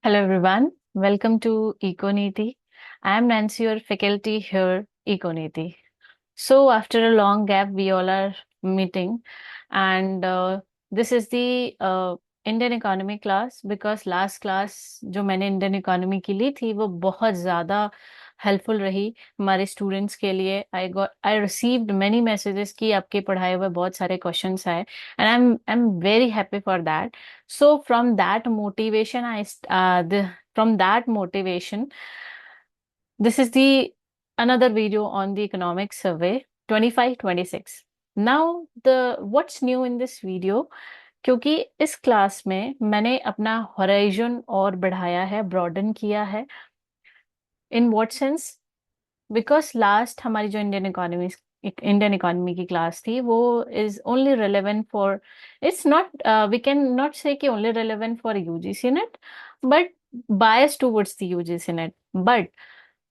Hello everyone, welcome to Econiti. I am Nancy, your faculty here, Econiti. So after a long gap, we all are meeting, and this is the Indian economy class because last class जो मैंने Indian economy की ली थी वो बहुत ज़्यादा helpful रही हमारे students के लिए। आई रिसीव्ड मेनी मैसेजेस कि आपके पढ़ाए हुए बहुत सारे क्वेश्चंस आए and I am very happy for that. So from that motivation, from that motivation, this is the another video on the economic survey 25-26. Now the what's new in this video? क्योंकि इस class में मैंने अपना horizon और बढ़ाया है, broaden किया है। In what sense? Because last हमारी जो इंडियन इकोनॉमी की क्लास थी वो is only relevant for, it's not, we can not say कि only relevant for UGC NET, but biased towards the UGC net. But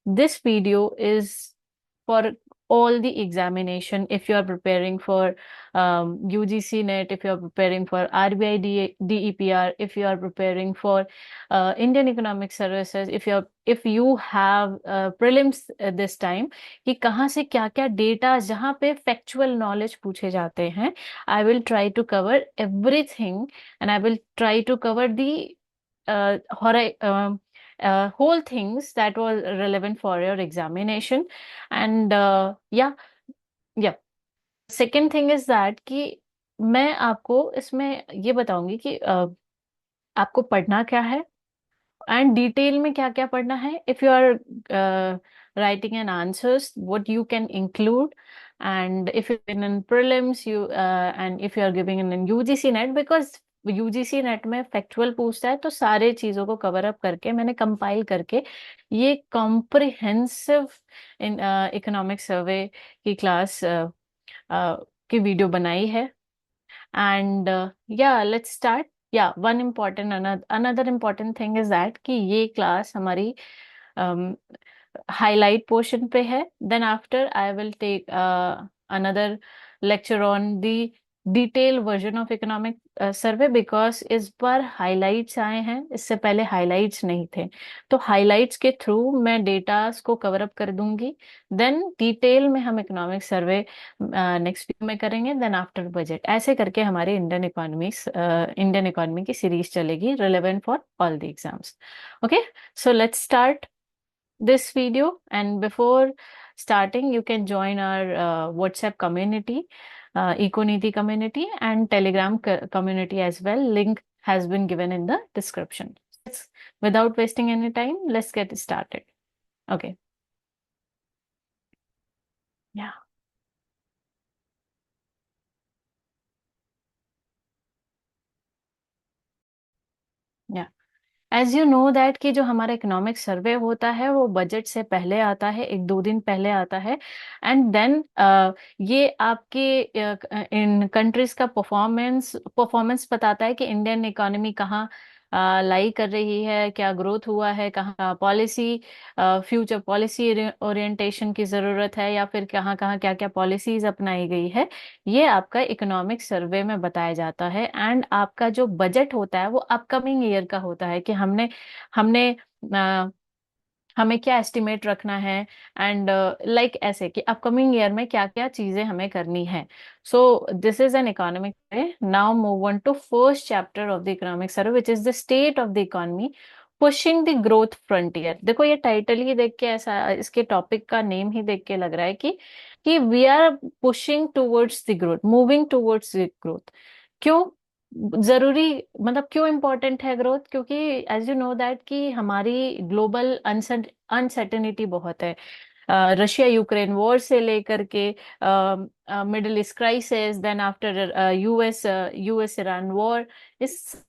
this video is for all the examination. If you are preparing for UGC net, if you are preparing for RBI DEPR, if you are preparing for Indian Economic Services, if you have prelims this time, कि कहाँ से क्या क्या data जहाँ पे factual knowledge पूछे जाते हैं, I will try to cover everything and I will try to cover the whole things that was relevant for your examination. And yeah, second thing is that कि मैं आपको इसमें ये बताऊंगी कि आपको पढ़ना क्या है एंड डिटेल में क्या क्या पढ़ना है। If you are writing an answers, what you can include, and if you're in prelims, and if you are giving in UGC net, because UGC net में फैक्चुअल पूछता है तो सारे चीजों को कवर अप करके मैंने कंपाइल करके ये कॉम्प्रिहेंसिव इकोनॉमिक सर्वे की क्लास की वीडियो बनाई है। एंड या लेट्स स्टार्ट। या one important another important thing is that कि ये क्लास हमारी हाईलाइट पोर्शन पे है। Then after I will take another lecture on the detail version of economic survey, because इस बार हाइलाइट्स आए हैं, इससे पहले हाइलाइट्स नहीं थे। तो हाइलाइट्स के थ्रू मैं डेटास को कवर अप कर दूंगी, देन डिटेल में हम इकोनॉमिक सर्वे नेक्स्ट वीक में करेंगे, देन आफ्टर बजट। ऐसे करके हमारी इंडियन इकोनॉमी की सीरीज चलेगी, relevant for all the exams. Okay, so let's start this video. And before starting, you can join our WhatsApp community, Econiti community, and Telegram community as well. Link has been given in the description. Without wasting any time, let's get started. Okay. Yeah. Yeah. As you know that कि जो हमारा economic survey होता है वो budget से पहले आता है, एक दो दिन पहले आता है। एंड देन ये आपके इन कंट्रीज का परफॉर्मेंस बताता है कि इंडियन इकोनॉमी कहाँ लाई कर रही है, क्या ग्रोथ हुआ है, कहाँ पॉलिसी फ्यूचर पॉलिसी ओरिएंटेशन की जरूरत है, या फिर कहाँ कहाँ क्या क्या पॉलिसीज अपनाई गई है। ये आपका इकोनॉमिक सर्वे में बताया जाता है। एंड आपका जो बजट होता है वो अपकमिंग ईयर का होता है कि हमने हमने अ, हमें क्या एस्टिमेट रखना है, एंड लाइक ऐसे कि अपकमिंग ईयर में क्या क्या चीजें हमें करनी है। So this is an economic survey. Now move on to first chapter of the economic survey, which is the state of the economy pushing the growth frontier. देखो ये टाइटल ही देख के ऐसा, इसके टॉपिक का नेम ही देख के लग रहा है कि we are pushing towards the growth, moving towards the growth. क्यों जरूरी, मतलब क्यों इम्पोर्टेंट है ग्रोथ? क्योंकि एज यू नो दैट कि हमारी ग्लोबल अनसर्टेनिटी बहुत है। रशिया यूक्रेन वॉर से लेकर के middle east crisis, then after US Iran war, इस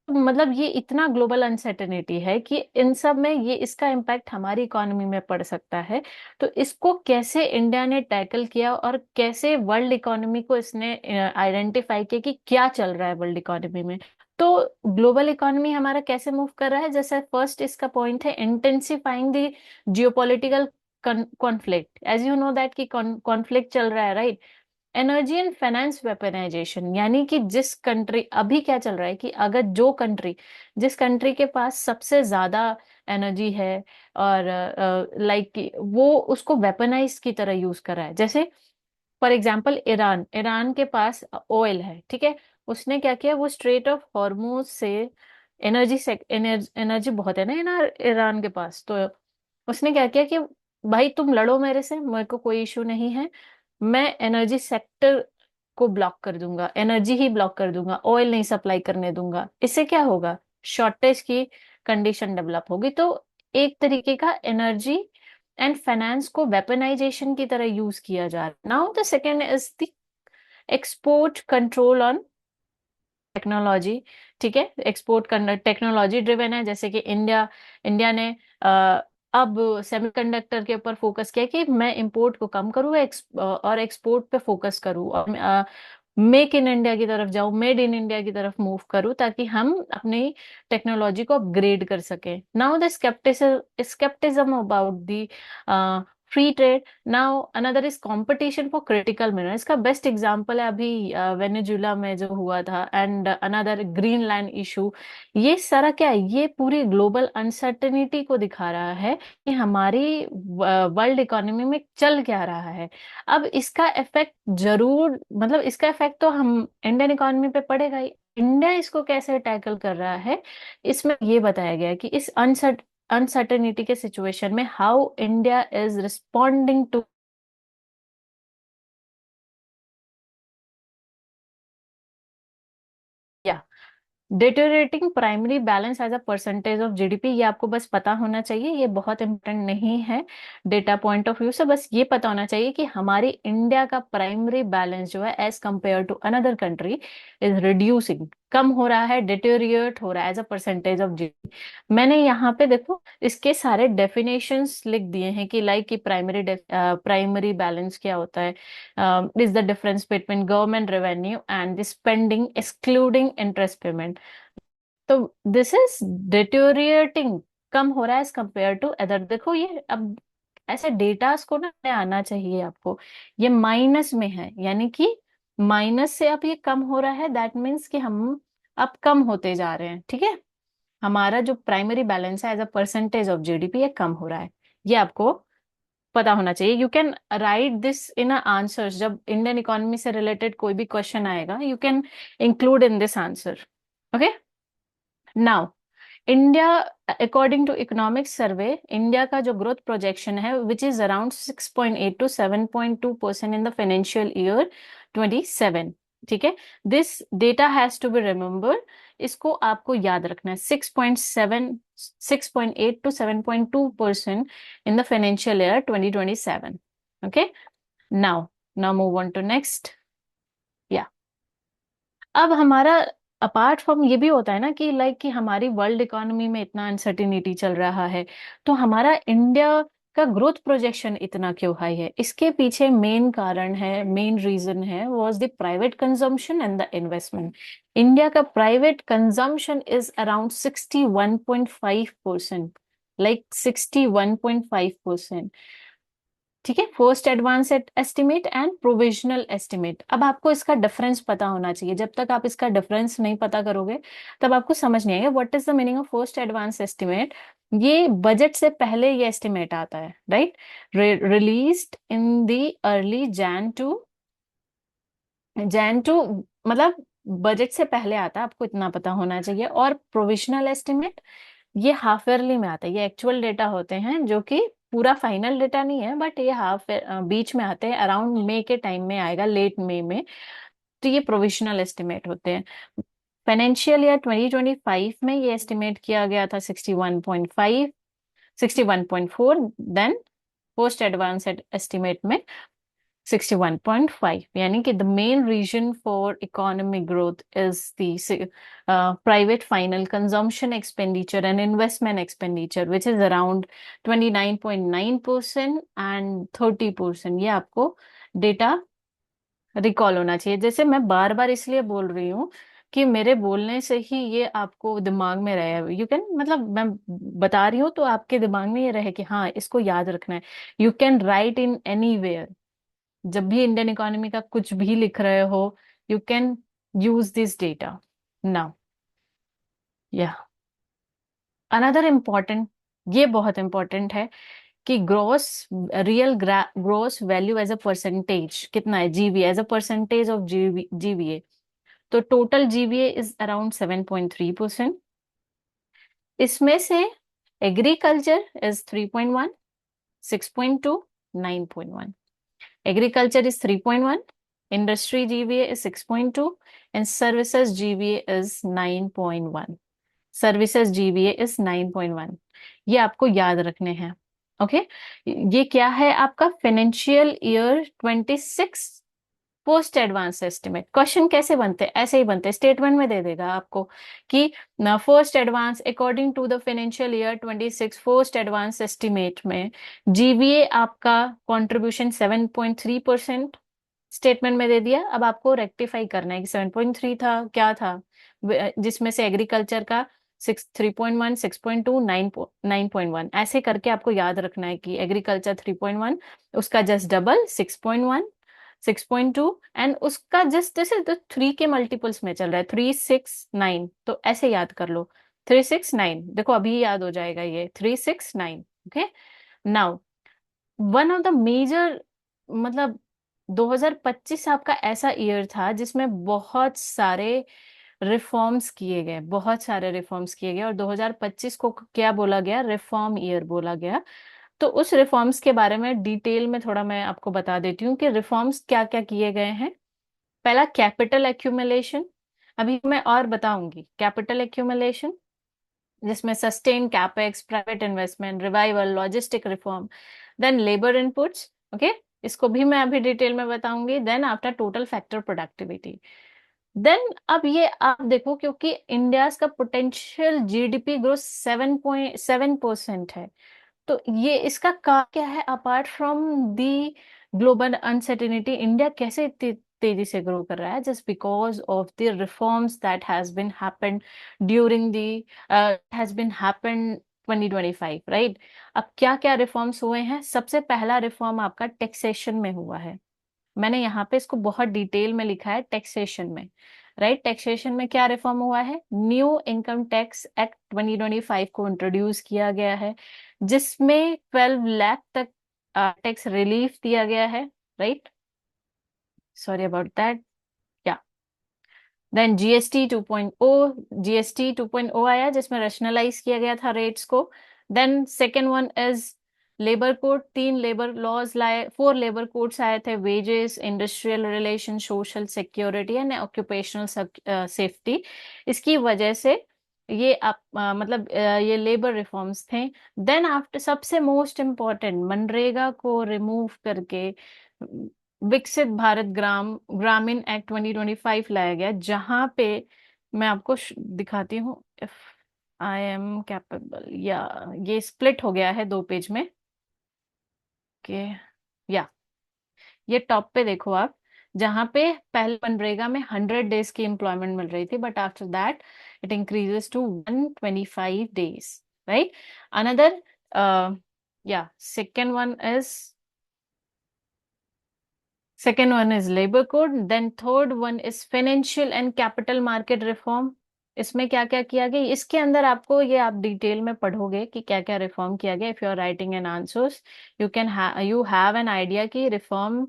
मतलब ये इतना ग्लोबल अनसर्टेनिटी है कि इन सब में ये इसका इम्पैक्ट हमारी इकोनॉमी में पड़ सकता है। तो इसको कैसे इंडिया ने टैकल किया और कैसे वर्ल्ड इकोनॉमी को इसने आइडेंटिफाई किया कि क्या चल रहा है वर्ल्ड इकोनॉमी में। तो ग्लोबल इकोनॉमी हमारा कैसे मूव कर रहा है, जैसे फर्स्ट इसका पॉइंट है intensifying the geopolitical conflict. As you know that कि कॉन्फ्लिक्ट चल रहा है, right? Energy and finance weaponization, यानी कि जिस कंट्री, अभी क्या चल रहा है कि अगर जो कंट्री, जिस कंट्री के पास सबसे ज्यादा एनर्जी है और लाइक वो उसको वेपनाइज की तरह यूज कर रहा है। जैसे फॉर एग्जाम्पल ईरान, ईरान के पास ऑयल है, ठीक है। उसने क्या किया, वो स्ट्रेट ऑफ हॉर्मूज से एनर्जी से एनर्जी बहुत है ना ईरान के पास, तो उसने क्या किया कि भाई तुम लड़ो मेरे से, मेरे को कोई इशू नहीं है, मैं एनर्जी सेक्टर को ब्लॉक कर दूंगा, एनर्जी ही ब्लॉक कर दूंगा, ऑयल नहीं सप्लाई करने दूंगा। इससे क्या होगा, शॉर्टेज की कंडीशन डेवलप होगी। तो एक तरीके का एनर्जी एंड फाइनेंस को वेपनाइजेशन की तरह यूज किया जा रहा है। Now the second is the export control on technology, ठीक है। एक्सपोर्ट करना टेक्नोलॉजी ड्रिवन है, जैसे कि इंडिया, इंडिया ने अब सेमीकंडक्टर के ऊपर फोकस किया कि मैं इंपोर्ट को कम करूँ, और एक्सपोर्ट पे फोकस करूँ, और मेक इन इंडिया की तरफ जाऊं, मेड इन इंडिया की तरफ मूव करूं, ताकि हम अपनी टेक्नोलॉजी को अपग्रेड कर सके। Now the scepticism about the free trade. Now another is competition for critical mineral. इसका बेस्ट एग्जांपल है अभी वेनेजुला में जो हुआ था, एंड अनदर ग्रीनलैंड इशू। ये सारा क्या है, ये पूरी ग्लोबल अनसर्टेनिटी को दिखा रहा है कि हमारी वर्ल्ड इकोनॉमी में चल क्या रहा है। अब इसका इफेक्ट जरूर, मतलब इसका इफेक्ट तो हम इंडियन इकोनॉमी पे पड़ेगा ही। इंडिया इसको कैसे टैकल कर रहा है, इसमें ये बताया गया है कि इस अनसर्टेनिटी के सिचुएशन में how India is responding to, या deteriorating primary balance as a percentage of GDP. ये आपको बस पता होना चाहिए, ये बहुत इंपॉर्टेंट नहीं है डेटा पॉइंट ऑफ व्यू से, बस ये पता होना चाहिए कि हमारी इंडिया का प्राइमरी बैलेंस जो है as compare to another country is reducing, कम हो रहा है, डिटोरिएट हो रहा है as a percentage of GDP. मैंने यहाँ पे देखो इसके सारे डेफिनेशंस लिख दिए हैं कि लाइक कि प्राइमरी बैलेंस क्या होता है, is the difference between government revenue and the spending excluding interest payment. तो दिस इज डिटोरिएटिंग, कम हो रहा है एज कंपेयर टू अदर। देखो ये अब ऐसे डेटास को ना आना चाहिए आपको, ये माइनस में है, यानी कि माइनस से अब ये कम हो रहा है, दैट मीन्स कि हम अब कम होते जा रहे हैं, ठीक है। हमारा जो प्राइमरी बैलेंस है as a percentage of GDP, ये कम हो रहा है, ये आपको पता होना चाहिए। You can write this in answers, जब इंडियन इकोनॉमी से रिलेटेड कोई भी क्वेश्चन आएगा, you can include in this answer. Okay, now India, according to economic survey, India का जो ग्रोथ प्रोजेक्शन है which is around 6.8 to 7.2% in the financial year 27, ठीक है। This data has to be remembered, इसको आपको याद रखना है, 6.8 to 7.2% in the financial year 2027। Okay, now now move on to next. या अब हमारा अपार्ट फ्रॉम ये भी होता है ना कि लाइक कि हमारी वर्ल्ड इकोनॉमी में इतना अनसर्टिनिटी चल रहा है, तो हमारा इंडिया का ग्रोथ प्रोजेक्शन इतना क्यों हाई है? इसके पीछे मेन कारण है, मेन रीजन है, was the private consumption and the investment. India का private consumption is around 61.5%, like 61.5%, ठीक है। First advance estimate and provisional estimate. अब आपको इसका डिफरेंस पता होना चाहिए, जब तक आप इसका डिफरेंस नहीं पता करोगे तब आपको समझ नहीं आएगा what is the meaning of first advance estimate. ये बजट से पहले ये एस्टिमेट आता है, right, released in the early January, मतलब बजट से पहले आता है, आपको इतना पता होना चाहिए। और प्रोविजनल एस्टिमेट ये हाफ ईयरली में आता है, ये एक्चुअल डेटा होते हैं जो कि पूरा फाइनल डेटा नहीं है, बट ये हाफ बीच में आते हैं, अराउंड मई के टाइम में आएगा, लेट मई में। तो ये प्रोविजनल एस्टिमेट होते हैं। फाइनेंशियल ईयर 2025 में ये एस्टिमेट किया गया था 61.5, 61.4, देन पोस्ट एडवांस एस्टिमेट में 61.5, यानी कि the main reason for economic growth is the private final consumption expenditure and investment expenditure which is around 29.9% and 30%। ये आपको डेटा रिकॉल होना चाहिए। जैसे मैं बार बार इसलिए बोल रही हूँ कि मेरे बोलने से ही ये आपको दिमाग में रहे, यू कैन, मतलब मैं बता रही हूँ तो आपके दिमाग में ये रहे कि हाँ इसको याद रखना है। You can write in anywhere, जब भी इंडियन इकोनॉमी का कुछ भी लिख रहे हो, you can use this data now. या अनदर इम्पॉर्टेंट, ये बहुत इंपॉर्टेंट है कि gross real gross value as a percentage कितना है, GVA as a percentage of GVA. तो टोटल जीवीए इज अराउंड 7.3%। इसमें से agriculture is 3.1, 6.2, 9.1। Agriculture is 3.1, industry GVA is 6.2, and services GVA is 9.1। Services GVA is 9.1। ये आपको याद रखने हैं। ओके, ये क्या है आपका financial year 26 post advance estimate. Question कैसे बनते हैं, ऐसे ही बनते हैं, स्टेटमेंट में दे देगा आपको कि first advance according to the financial year 26 first advance estimate में जीवीए आपका कंट्रीब्यूशन 7.3% स्टेटमेंट में दे दिया। अब आपको रेक्टिफाई करना है कि 7.3 था क्या था, जिसमें से एग्रीकल्चर का 3.1, 6.2, 9.1, ऐसे करके आपको याद रखना है कि एग्रीकल्चर 3.1, उसका जस्ट डबल 6.1, 6.2, एंड उसका जस्ट जैसे तो 3 के मल्टीपल्स में चल रहा है, 369, तो ऐसे याद कर लो 369। देखो अभी याद हो जाएगा ये 369। Okay, now one of the major, मतलब 2025 आपका ऐसा ईयर था जिसमें बहुत सारे रिफॉर्म्स किए गए, बहुत सारे रिफॉर्म्स किए गए, और 2025 को क्या बोला गया, रिफॉर्म ईयर बोला गया। तो उस रिफॉर्म्स के बारे में डिटेल में थोड़ा मैं आपको बता देती हूँ कि रिफॉर्म्स क्या क्या किए गए हैं। पहला कैपिटल एक्यूमुलेशन, अभी मैं और बताऊंगी कैपिटल एक्यूमुलेशन, जिसमें sustain capex, private investment, revival, logistic reform, then labour inputs. Okay, इसको भी मैं अभी डिटेल में बताऊंगी। Then after total factor productivity. Then अब ये आप देखो, क्योंकि इंडिया का पोटेंशियल जीडीपी ग्रोथ 7.7% है, तो ये इसका का क्या है, apart from the global uncertainty, India कैसे इतनी तेजी से ग्रो कर रहा है, just because of the reforms that has been happened during the has been happened 2025, right. अब क्या क्या रिफॉर्म्स हुए हैं, सबसे पहला रिफॉर्म आपका टैक्सेशन में हुआ है। मैंने यहाँ पे इसको बहुत डिटेल में लिखा है, टैक्सेशन में, राइट। टैक्सेशन में क्या रिफॉर्म हुआ है, न्यू इनकम टैक्स एक्ट 2025 को इंट्रोड्यूस किया गया है, जिसमें 12 लाख तक टैक्स रिलीफ दिया गया है, राइट। Sorry about that. या देन जीएसटी 2.0, जीएसटी 2.0 आया, जिसमें रैशनलाइज किया गया था रेट्स को। Then second one is labour code, 3 labour laws लाए, 4 लेबर कोड्स आए थे, wages, industrial relation, social security and occupational safety. इसकी वजह से ये आप मतलब ये लेबर रिफॉर्म्स थे। देन आफ्टर सबसे मोस्ट इम्पॉर्टेंट, मनरेगा को रिमूव करके विकसित भारत ग्रामीण एक्ट 2025 लाया गया, जहां पे मैं आपको दिखाती हूँ, इफ आई एम कैपेबल, या ये स्प्लिट हो गया है 2 पेज में के। या ये टॉप पे देखो आप, जहां पे पहले मनरेगा में 100 डेज की एम्प्लॉयमेंट मिल रही थी, but after that it increases to 125 days, right. Another या second one is labor code, then third one is financial and capital market reform। इसमें क्या क्या किया गया, इसके अंदर आपको ये आप डिटेल में पढ़ोगे कि क्या क्या रिफॉर्म किया गया। If you are writing an answers, you have an idea कि रिफॉर्म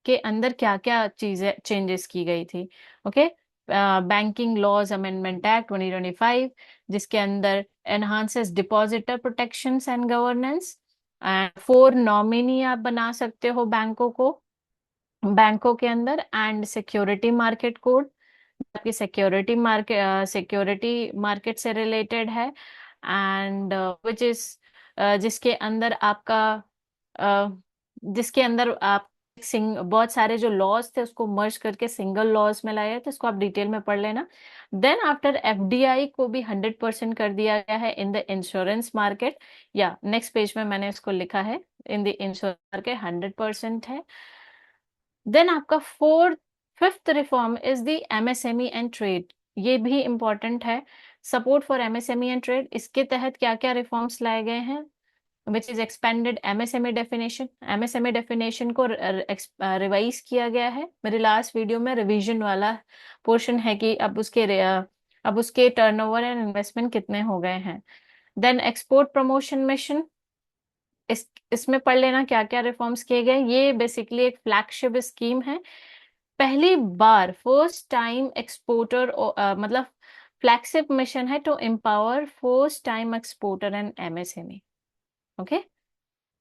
के अंदर क्या क्या चीजें चेंजेस की गई थी। Okay, banking laws amendment act 2025, जिसके अंदर enhances depositor protections and governance, and 4 nominee आप बना सकते हो बैंकों को, बैंकों के अंदर, एंड सिक्योरिटी मार्केट कोड, आपकी सिक्योरिटी मार्केट से रिलेटेड है, एंड विच इज जिसके अंदर आपका अ, जिसके अंदर आप बहुत सारे जो लॉज थे उसको मर्ज करके सिंगल लॉज में लाए थे, इसको आप डिटेल में पढ़ लेना। देन आफ्टर एफडीआई को भी 100% कर दिया गया है इन द इंश्योरेंस मार्केट। या नेक्स्ट पेज में मैंने इसको लिखा है, इन द इंश्योरेंस मार्केट 100% है। देन आपका fifth reform is the MSME and trade, ये भी इंपॉर्टेंट है, support for MSME and trade. इसके तहत क्या क्या रिफॉर्म्स लाए गए हैं, which is expanded MSME definition. MSME definition को रिवाइज किया गया है। मेरे लास्ट वीडियो में रिवीजन वाला पोर्शन है कि अब उसके टर्नओवर एंड इन्वेस्टमेंट कितने हो गए हैं। देन एक्सपोर्ट प्रमोशन मिशन, इसमें पढ़ लेना क्या क्या रिफॉर्म्स किए गए। ये बेसिकली एक फ्लैगशिप स्कीम है। पहली बार फर्स्ट टाइम एक्सपोर्टर मतलब फ्लैगशिप मिशन है to empower first time exporter and MSME. Okay,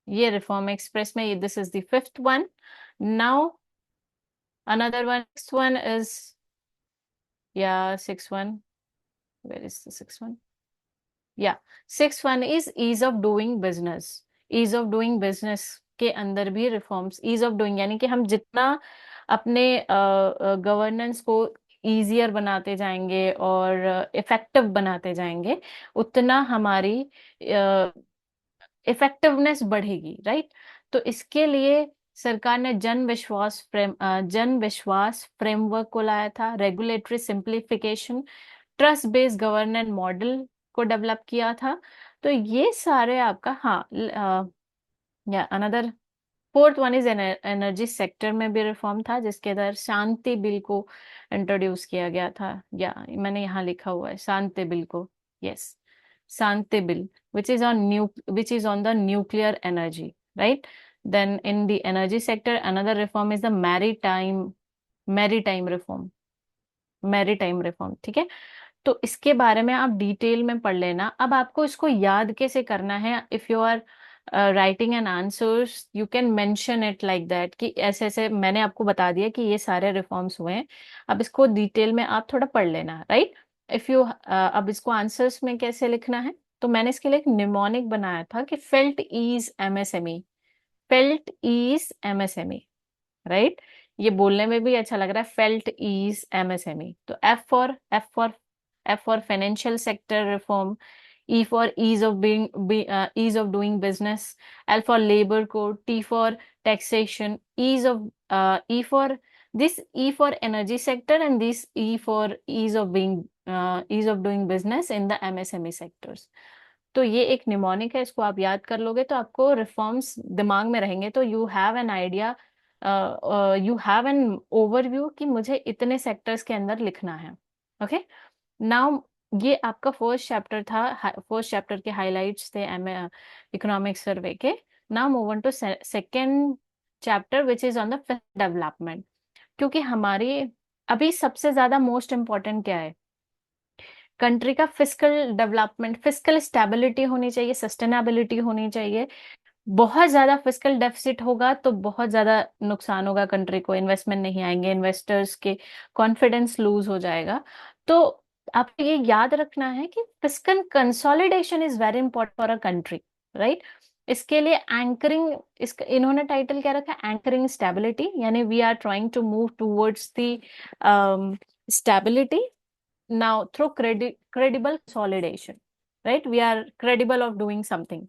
ये रिफॉर्म एक्सप्रेस में, this is the fifth one. Now another one, next one is, yeah, sixth one, where is the sixth one? या six one is ease of doing business. Ease of doing business के अंदर भी reforms, ease of doing यानी कि हम जितना अपने governance को इजियर बनाते जाएंगे और इफेक्टिव बनाते जाएंगे, उतना हमारी इफेक्टिवनेस बढ़ेगी, राइट। तो इसके लिए सरकार ने जन विश्वास फ्रेमवर्क को लाया था, regulatory simplification, trust based governance model को डेवलप किया था। तो ये सारे आपका, हाँ, या another fourth one is energy sector में भी रिफॉर्म था, जिसके अंदर शांति बिल को इंट्रोड्यूस किया गया था। या मैंने यहाँ लिखा हुआ है शांति बिल को, yes, Shanti bill, which is on the nuclear energy, right? Then in the energy sector, another reform is the maritime reform, ठीक है। तो इसके बारे में आप डिटेल में पढ़ लेना। अब आपको इसको याद कैसे करना है, if you are writing an answers you can mention it like that, कि ऐसे ऐसे मैंने आपको बता दिया कि ये सारे रिफॉर्म्स हुए हैं, अब इसको डिटेल में आप थोड़ा पढ़ लेना, राइट। इफ यू अब इसको आंसर्स में कैसे लिखना है, तो मैंने इसके लिए एक निमोनिक बनाया था कि felt is MSME, felt is MSME, right. ये बोलने में भी अच्छा लग रहा है, फेल्ट इज एमएसएमई। तो F for financial sector reform, E for ease of doing business, L for labor code, T for taxation, E for energy sector, and this E for ease of doing business in the MSME sectors। तो ये एक mnemonic है, इसको आप याद कर लोगे तो आपको रिफॉर्म्स दिमाग में रहेंगे, तो you have an idea, you have an overview कि मुझे इतने सेक्टर्स के अंदर लिखना है। ओके, नाउ ये आपका फर्स्ट चैप्टर था, फर्स्ट चैप्टर के हाइलाइट्स थे इकोनॉमिक सर्वे के। Now move on to second chapter which is on the development. क्योंकि हमारी अभी सबसे ज्यादा मोस्ट इम्पोर्टेंट क्या है, कंट्री का फिस्कल डेवलपमेंट, फिस्कल स्टेबिलिटी होनी चाहिए, सस्टेनेबिलिटी होनी चाहिए। बहुत ज्यादा फिस्कल डेफिसिट होगा तो बहुत ज्यादा नुकसान होगा कंट्री को, इन्वेस्टमेंट नहीं आएंगे, इन्वेस्टर्स के कॉन्फिडेंस लूज हो जाएगा। तो आपको ये याद रखना है कि fiscal consolidation is very important for a country, right. इसके लिए एंकरिंग, इसका इन्होंने टाइटल क्या रखा, एंकरिंग स्टेबिलिटी, यानी we are trying to move towards the stability now through credible consolidation, right? We are credible of doing something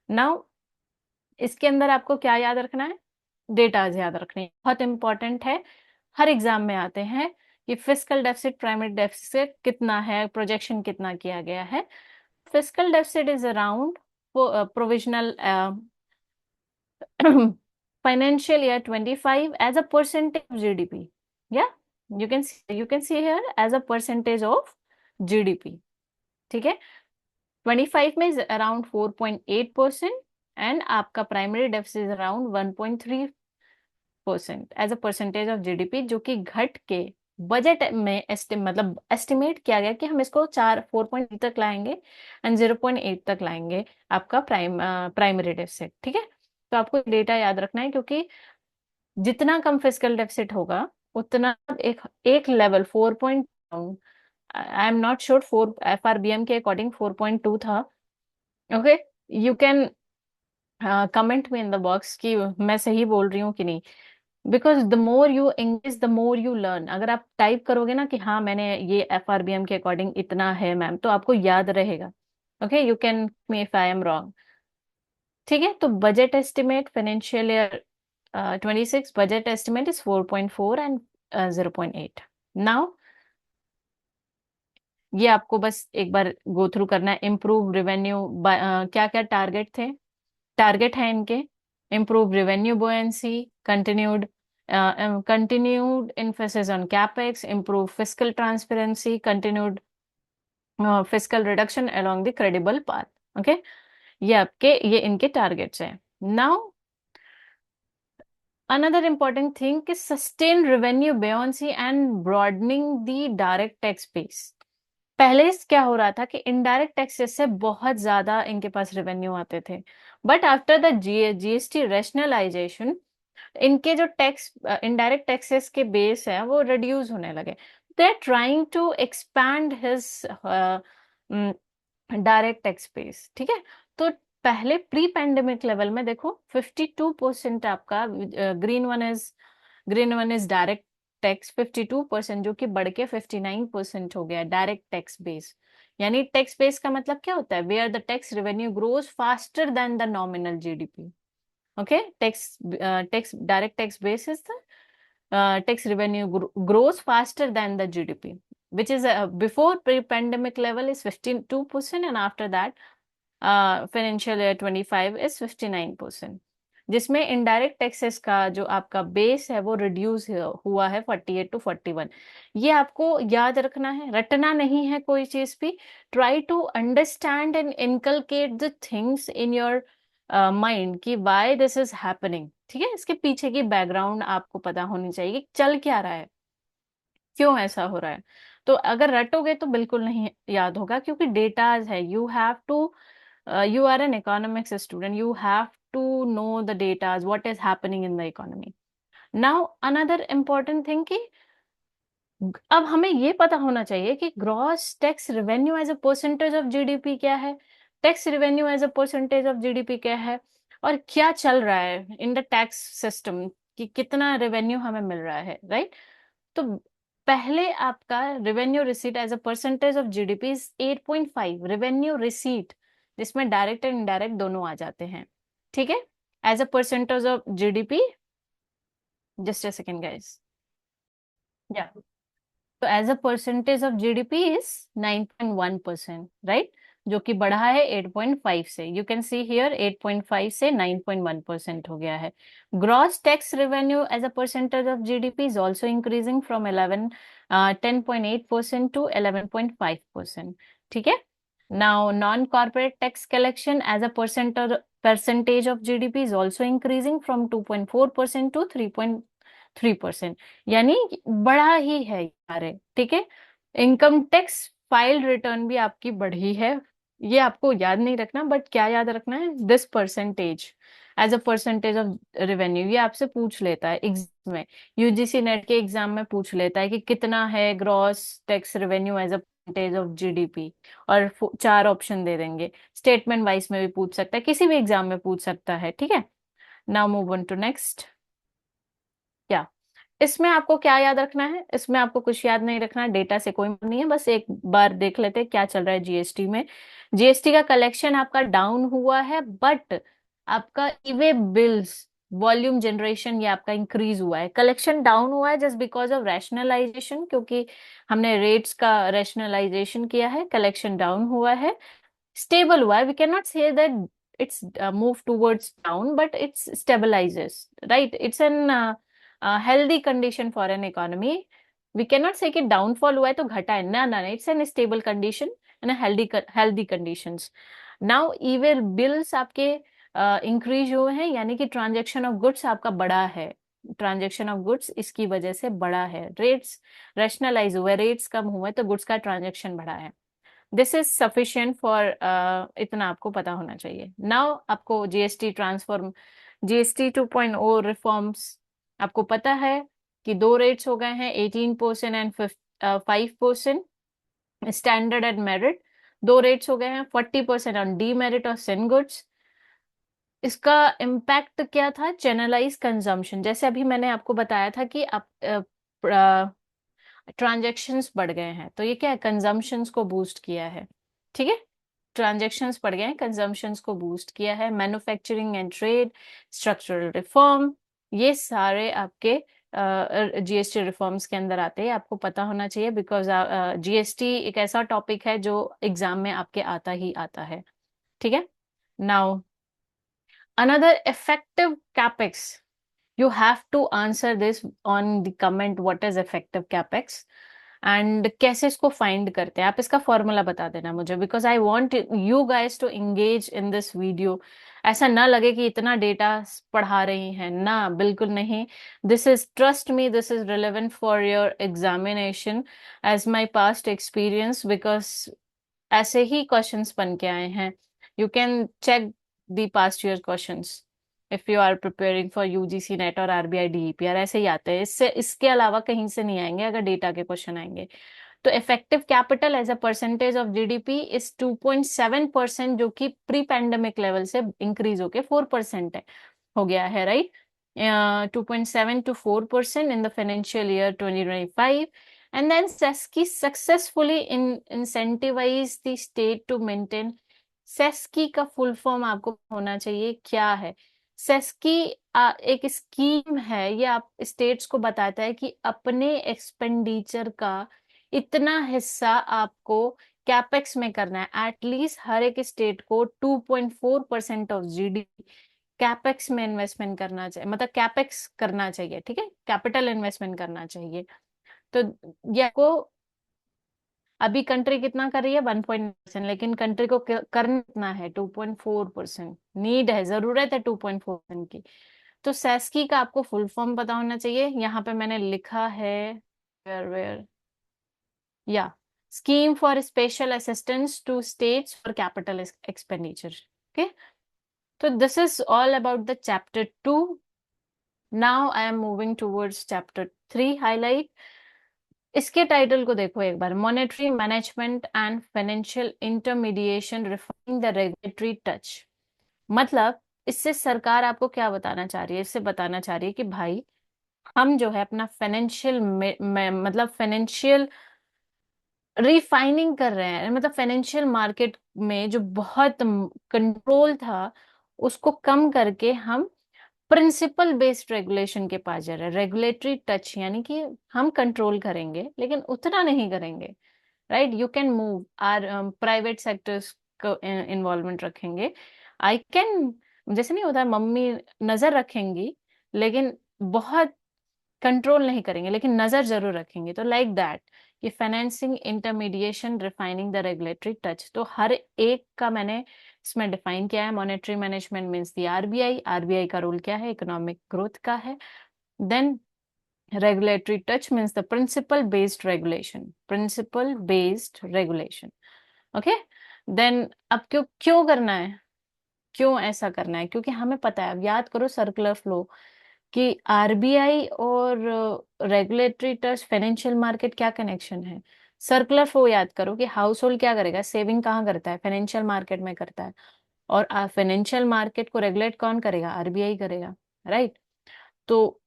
now। इसके अंदर आपको क्या याद रखना है, डेटाज याद रखने हैं, बहुत इंपॉर्टेंट है, हर एग्जाम में आते हैं कि फिस्कल डेफिसिट, प्राइमरी डेफिसिट कितना है, प्रोजेक्शन कितना किया गया है। Fiscal deficit is around provisional financial year 25 as a percentage of GDP। Yeah, you can see here as a percentage of GDP, ठीक है। 25 में अराउंड 4.8% एंड आपका primary deficit around 1.3% as a percentage of GDP, जो कि घट के budget में मतलब एस्टिमेट किया गया कि हम इसको 4.8 तक लाएंगे एंड 0.8 तक लाएंगे आपका प्राइमरी डेफिसिट, ठीक है। तो आपको डेटा याद रखना है, क्योंकि जितना कम फिस्कल डेफिसिट होगा उतना एक level 4 I am not sure, 4 FRBM के अकॉर्डिंग 4.2 था। ओके, यू कैन कमेंट में इन द बॉक्स कि मैं सही बोल रही हूँ कि नहीं, because the more you English the more you learn. अगर आप टाइप करोगे ना कि हाँ मैंने ये एफआरबीएम के अकॉर्डिंग इतना है मैम, तो आपको याद रहेगा। Okay, you can me if I am wrong, ठीक है। तो budget estimate financial year 26 budget estimate is 4.4 and 0.8। Now ये आपको बस एक बार गो थ्रू करना है। इम्प्रूव रेवेन्यू, क्या क्या टारगेट थे, टारगेट है इनके, improve revenue buoyancy, continued continued emphasis on capex, improve fiscal transparency, continued fiscal reduction along the credible path. Okay, ये इनके टारगेट्स हैं. Now another important thing is sustain revenue buoyancy and broadening the direct tax base. पहले क्या हो रहा था कि indirect taxes से बहुत ज्यादा इनके पास रेवेन्यू आते थे, but after the GST rationalisation इनके जो टैक्स इनडायरेक्ट टैक्सेस के बेस है वो रिड्यूस होने लगे. They are trying to expand his direct tax base. ठीक है, तो पहले प्री पैंडेमिक लेवल में देखो 52% आपका green one is direct tax 52%, जो कि बढ़ के 59% हो गया डायरेक्ट टैक्स बेस. यानी टैक्स बेस का मतलब क्या होता है? Where the tax revenue grows faster than the nominal GDP. Okay, tax direct tax base is the tax revenue grows faster than the GDP, which is before pre-pandemic level is 52% and after that financial year 25 is 59%, जिसमें indirect taxes का जो आपका base है वो reduce हुआ है 48 to 41. ये आपको याद रखना है, रटना नहीं है कोई चीज भी. Try to understand and inculcate the things in your mind कि वाई दिस इज हैपनिंग. ठीक है, इसके पीछे की बैकग्राउंड आपको पता होनी चाहिए कि चल क्या रहा है, क्यों ऐसा हो रहा है. तो अगर रटोगे तो बिल्कुल नहीं याद होगा, क्योंकि डेटाज है. You have to you are an economics student, you have to know the data, what is happening in the economy. Now another important thing कि अब हमें ये पता होना चाहिए कि gross tax revenue as a percentage of GDP क्या है, tax revenue as a percentage of GDP क्या है, और क्या चल रहा है इन द टैक्स सिस्टम, कि कितना रेवेन्यू हमें मिल रहा है, राइट. तो पहले आपका revenue receipt as a percentage of GDP is 8.5 revenue receipt, जिसमें डायरेक्ट एंड इनडायरेक्ट दोनों आ जाते हैं. ठीक है, as a percentage of GDP, just a second guys. या तो as a percentage of GDP is 9.1%, right, जो कि बढ़ा है 8.5 से. यू कैन सी हियर 8.5 से 9.1% हो गया है. Gross tax revenue as a percentage of GDP is also increasing from 10.8% to 11.5%. ठीक है. Now non corporate tax collection as a percentage of GDP is also increasing from 2.4% to 3.3%. यानी बढ़ा ही है यार. ठीक है, इनकम टैक्स फाइल रिटर्न भी आपकी बढ़ी है. ये आपको याद नहीं रखना, बट क्या याद रखना है, this percentage as a percentage of revenue. ये आपसे पूछ लेता है एग्जाम में, यूजीसी नेट के एग्जाम में पूछ लेता है कि कितना है gross tax revenue as a percentage of GDP, और 4 ऑप्शन दे देंगे. स्टेटमेंट वाइज में भी पूछ सकता है, किसी भी एग्जाम में पूछ सकता है. ठीक है, now move on to next. क्या इसमें आपको क्या याद रखना है? इसमें आपको कुछ याद नहीं रखना, डेटा से कोई मतलब नहीं है. बस एक बार देख लेते हैं क्या चल रहा है जीएसटी में. जीएसटी का कलेक्शन आपका डाउन हुआ है, बट आपका ईवे बिल्स वॉल्यूम जनरेशन ये आपका इंक्रीज हुआ है. कलेक्शन डाउन हुआ है जस्ट बिकॉज ऑफ रैशनलाइजेशन, क्योंकि हमने रेट्स का रैशनलाइजेशन किया है. कलेक्शन डाउन हुआ है, स्टेबल हुआ है. We can not say that it's move towards down, but it's stabilises, right. It's an healthy condition for an economy. We can not say कि डाउनफॉल हुआ है तो घटा है, ना ना, it's an stable condition and healthy conditions. Now e-way bills आपके increase हुए हैं, यानी कि ट्रांजेक्शन ऑफ गुड्स आपका बढ़ा है. ट्रांजेक्शन ऑफ गुड्स इसकी वजह से बढ़ा है. रेट्स रैशनलाइज हुए, रेट्स कम हुए तो गुड्स का ट्रांजेक्शन बढ़ा है. दिस इज सफिशियंट फॉर, इतना आपको पता होना चाहिए. नाउ आपको जीएसटी ट्रांसफॉर्म, जीएसटी 2.0 रिफॉर्म्स आपको पता है कि 2 रेट्स हो गए हैं, 18% and 5%. Standard and merit 2 rates हो गए हैं, 40% ऑन डी मेरिट और सिन गुड्स. इसका इम्पैक्ट क्या था? Channelise consumption. जैसे अभी मैंने आपको बताया था कि आप ट्रांजेक्शन्स बढ़ गए हैं, तो ये क्या है, कंजम्पशंस को बूस्ट किया है. ठीक है, ट्रांजेक्शन्स बढ़ गए हैं, कंजम्पशंस को बूस्ट किया है. Manufacturing and trade, structural reform, ये सारे आपके जीएसटी रिफॉर्म्स के अंदर आते हैं. आपको पता होना चाहिए, बिकॉज जीएसटी एक ऐसा टॉपिक है जो एग्जाम में आपके आता ही आता है. ठीक है. Now another effective capex. You have to answer this on the comment what is effective capex and कैसे इसको फाइंड करते हैं, आप इसका फॉर्मूला बता देना मुझे, because I want you guys to engage in this video. ऐसा ना लगे कि इतना डेटा पढ़ा रही हैं, ना बिल्कुल नहीं। This is, trust me, this is relevant for your examination as my past experience, because ऐसे ही क्वेश्चंस बन के आए हैं। You can check the past year questions if you are preparing for UGC NET और आरबीआई डीईपीआर, ऐसे ही आते हैं। इससे इसके अलावा कहीं से नहीं आएंगे अगर डेटा के क्वेश्चन आएंगे। तो effective capital as a percentage of GDP is 2.7%, जो कि प्री पैंडेमिक लेवल से इंक्रीज होके 4% है, हो गया है, right. 2.7 to 4% in the financial year 2025. And then SESCI successfully incentivize the state to maintain। सेस्की का फुल फॉर्म आपको होना चाहिए क्या है? सेस्की एक स्कीम है, ये आप स्टेट्स को बताता है कि अपने एक्सपेंडिचर का इतना हिस्सा आपको कैपेक्स में करना है। एटलीस्ट हर एक स्टेट को 2.4% ऑफ जीडीपी कैपेक्स में इन्वेस्टमेंट करना चाहिए, मतलब कैपेक्स करना चाहिए, ठीक है, कैपिटल इन्वेस्टमेंट करना चाहिए। तो ये को अभी कंट्री कितना कर रही है? 1.%, लेकिन कंट्री को करना कितना है? 2.4%। नीड है, जरूरत है 2.4% की। तो सेस्की का आपको फुल फॉर्म पता होना चाहिए। यहाँ पे मैंने लिखा है वेयर या scheme for special assistance to states for capital expenditure. Okay, तो this is all about the chapter 2। Now I am moving towards chapter 3 highlight. इसके टाइटल को देखो एक बार, monetary management and financial intermediation refining the regulatory touch. मतलब इससे सरकार आपको क्या बताना चाह रही है? इससे बताना चाह रही है कि भाई हम जो है अपना फाइनेंशियल मतलब फाइनेंशियल रिफाइनिंग कर रहे हैं, मतलब फाइनेंशियल मार्केट में जो बहुत कंट्रोल था उसको कम करके हम प्रिंसिपल बेस्ड रेगुलेशन के पास जा रहे हैं। रेगुलेटरी टच यानी कि हम कंट्रोल करेंगे लेकिन उतना नहीं करेंगे, right. You can move are private sectors को इन्वॉल्वमेंट रखेंगे। आई कैन, जैसे नहीं होता मम्मी नजर रखेंगी लेकिन बहुत कंट्रोल नहीं करेंगे, लेकिन नजर जरूर रखेंगे। तो लाइक दैट कि financing intermediation refining the regulatory touch, तो हर एक का मैंने इसमें डिफाइन किया है। Monetary management means the RBI, RBI का रोल क्या है? इकोनॉमिक ग्रोथ का है। Then regulatory touch means the principle based regulation, principle based regulation. Okay, then अब क्यों क्यों करना है, क्यों ऐसा करना है? क्योंकि हमें पता है, अब याद करो सर्कुलर फ्लो कि आरबीआई और रेगुलेटरी टच फाइनेंशियल मार्केट क्या कनेक्शन है। सर्कुलर फ्लो याद करो कि हाउस होल्ड क्या करेगा? सेविंग कहाँ करता है? फाइनेंशियल मार्केट में करता है। और फाइनेंशियल मार्केट को रेगुलेट कौन करेगा? आरबीआई करेगा, राइट। तो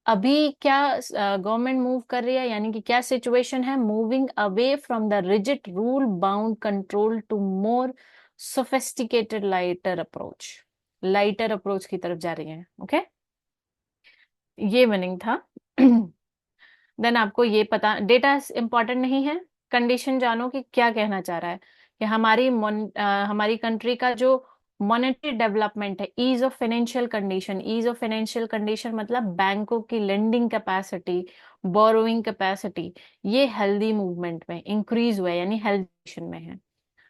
अभी क्या गवर्नमेंट मूव कर रही है, यानी कि क्या सिचुएशन है? Moving away from the rigid rule bound control to more sophisticated lighter approach, lighter approach की तरफ जा रही है। ओके, ये मीनिंग था। देन आपको ये पता, डेटा इंपॉर्टेंट नहीं है, कंडीशन जानो कि क्या कहना चाह रहा है कि हमारी कंट्री का जो मॉनेटरी डेवलपमेंट है, ease of financial condition. Ease of financial condition मतलब बैंकों की लेंडिंग कैपेसिटी, बोरोइंग कैपेसिटी, ये हेल्दी मूवमेंट में इंक्रीज हुआ है, यानी हेल्थ में है,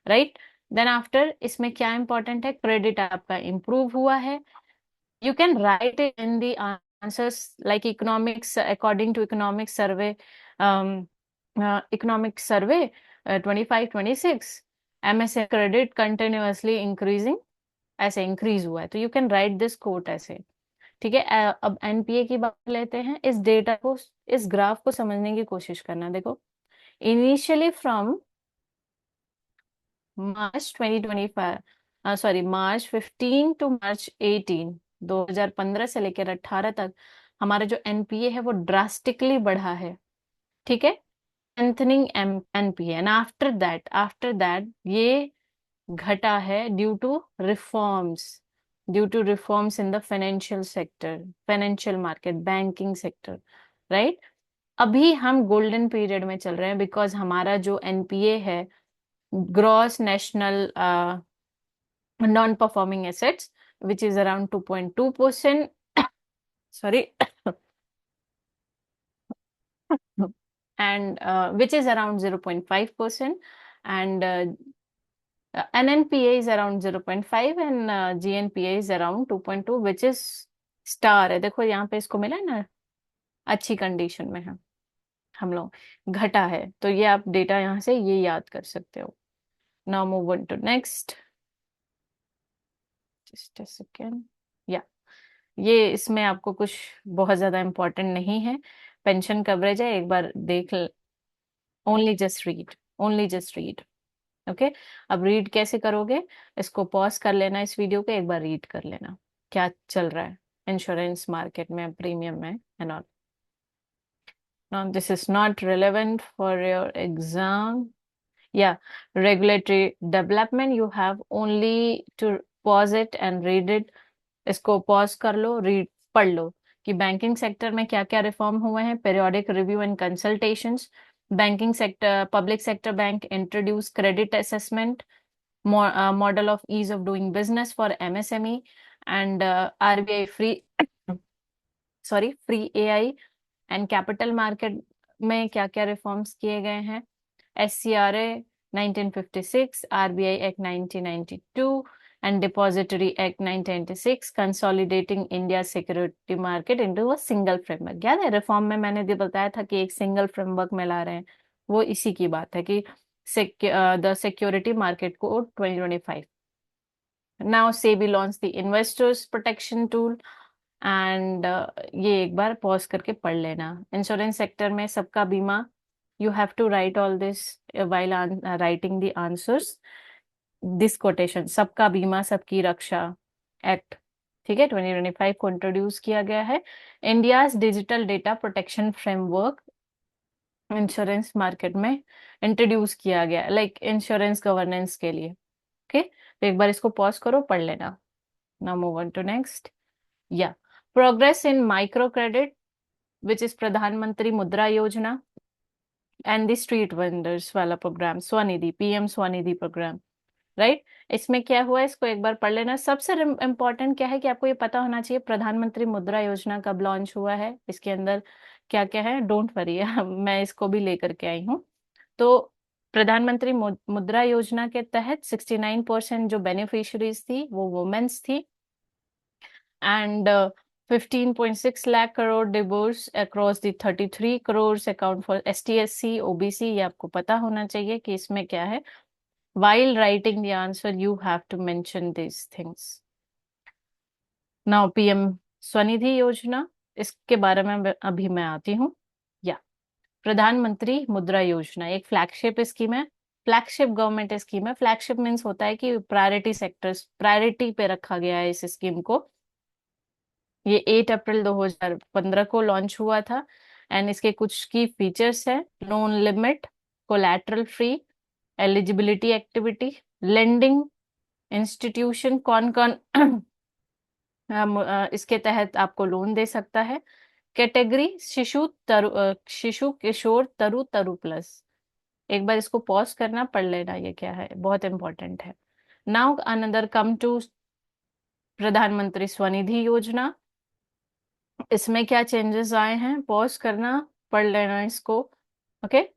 राइट। देन आफ्टर इसमें क्या इंपॉर्टेंट है? क्रेडिट आपका इंप्रूव हुआ है। You can write it in the answers like economics, according to economic survey, economic survey 25-26, MSA credit continuously increasing, ऐसे इंक्रीज हुआ है। तो you can write this quote ऐसे, ठीक है। अब एनपीए की बात लेते हैं। इस डेटा को, इस ग्राफ को समझने की कोशिश करना। देखो, initially from March 2025, sorry March 15 to March 18, 2015 से लेकर 18 तक हमारा जो एनपीए है वो ड्रास्टिकली बढ़ा है, ठीक है। Strengthening NPA, and after that ये घटा है due to reforms, due to reforms in the financial sector, financial market, banking sector, right. अभी हम गोल्डन पीरियड में चल रहे हैं बिकॉज हमारा जो एनपीए है, gross national non performing assets, which is around 2.2%. Sorry. And which is around 0.5%, and NNPA is around 0.5, and GNPA is around 2.2, which is star है। देखो यहाँ पे इसको मिला है ना, अच्छी कंडीशन में है, हम लोग घटा है, तो ये आप डेटा यहाँ से ये याद कर सकते हो। Now move on to next, just a second. या ये इसमें आपको कुछ बहुत ज्यादा इम्पोर्टेंट नहीं है, पेंशन कवरेज है, एक बार देख, only just read, only just read. Okay, अब रीड कैसे करोगे, इसको पॉज कर लेना, इस वीडियो को एक बार रीड कर लेना क्या चल रहा है इंश्योरेंस मार्केट में, प्रीमियम में and all. Now this is not relevant for your exam. Yeah, regulatory development, you have only to pause it and read it. इसको पॉज कर लो, रीड पढ़ लो कि बैंकिंग सेक्टर में क्या क्या रिफॉर्म हुए हैं, periodic review and consultations, banking sector, public sector bank introduce credit assessment, model of ease of doing business for MSME, and RBI free free AI, and capital market में क्या क्या reforms किए गए हैं, SCRA 1956, RBI act 1992, and Depository Act 1996, consolidating India's security market into a single framework। याद है reform में मैंने भी बताया था कि एक सिंगल फ्रेमवर्क में ला रहे हैं, वो इसी की बात है कि the security market code 2025। Now SEBI launch the investors protection tool, and ये एक बार पॉज करके पढ़ लेना। इंश्योरेंस सेक्टर में सबका बीमा, you have to write all this while writing the answers, this quotation, सबका बीमा सबकी रक्षा एक्ट, ठीक है, 2025 को इंट्रोड्यूस किया गया है। India's digital data protection framework insurance market में इंट्रोड्यूस किया गया, लाइक इंश्योरेंस गवर्नेंस के लिए। ओके, तो एक बार इसको पॉज करो, पढ़ लेना। Now move on to next. या progress in micro credit, which is Pradhanmantri Mudra Yojana, and the street vendors वाला program Svanidhi, PM Svanidhi program, right. इसमें क्या हुआ, इसको एक बार पढ़ लेना। सबसे इम्पोर्टेंट क्या है कि आपको ये पता होना चाहिए प्रधानमंत्री मुद्रा योजना कब लॉन्च हुआ है, इसके अंदर क्या क्या है। डोंट वरी, मैं इसको भी लेकर के आई हूँ। तो प्रधानमंत्री मुद्रा योजना के तहत 69% जो बेनिफिशरीज थी वो वुमेन्स थी, and 15.6 lakh crore disbursed across the 33 crore account for ST/SC OBC। ये आपको पता होना चाहिए कि इसमें क्या है। While writing the answer, you have to mention these things. Now, PM Svanidhi योजना, इसके बारे में अभी मैं आती हूँ। या प्रधानमंत्री मुद्रा योजना एक फ्लैगशिप स्कीम है, फ्लैगशिप गवर्नमेंट स्कीम है। फ्लैगशिप मीन्स होता है कि प्रायोरिटी सेक्टर्स, प्रायोरिटी पे रखा गया है इस स्कीम को। ये 8 अप्रैल 2015 को लॉन्च हुआ था, एंड इसके कुछ की फीचर्स है। Loan limit, collateral free, eligibility activity, lending institution, कौन कौन इसके तहत आपको लोन दे सकता है। कैटेगरी शिशु किशोर तरु प्लस। एक बार इसको पॉज करना, पढ़ लेना ये क्या है, बहुत इंपॉर्टेंट है। नाउ अनदर कम टू प्रधानमंत्री स्वनिधि योजना, इसमें क्या चेंजेस आए हैं, पॉज करना, पढ़ लेना इसको। ओके,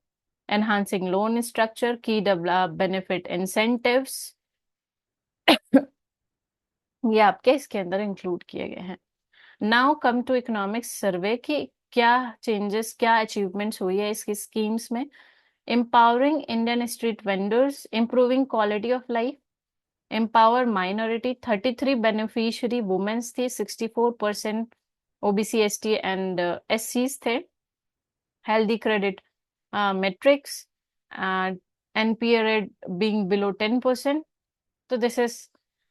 एनहांसिंग लोन स्ट्रक्चर, की बेनिफिट इंसेंटिव्स, ये आपके इसके अंदर इंक्लूड किए गए हैं। नाउ कम टू इकोनॉमिक्स सर्वे की क्या चेंजेस, क्या अचीवमेंट्स हुई है इसकी स्कीम्स में। Empowering Indian street vendors, improving quality of life, empower minority, 33 beneficiary womens थी, 64% OBC ST एंड SCs थे। Healthy credit metrics, NPA rate being below 10%। तो this is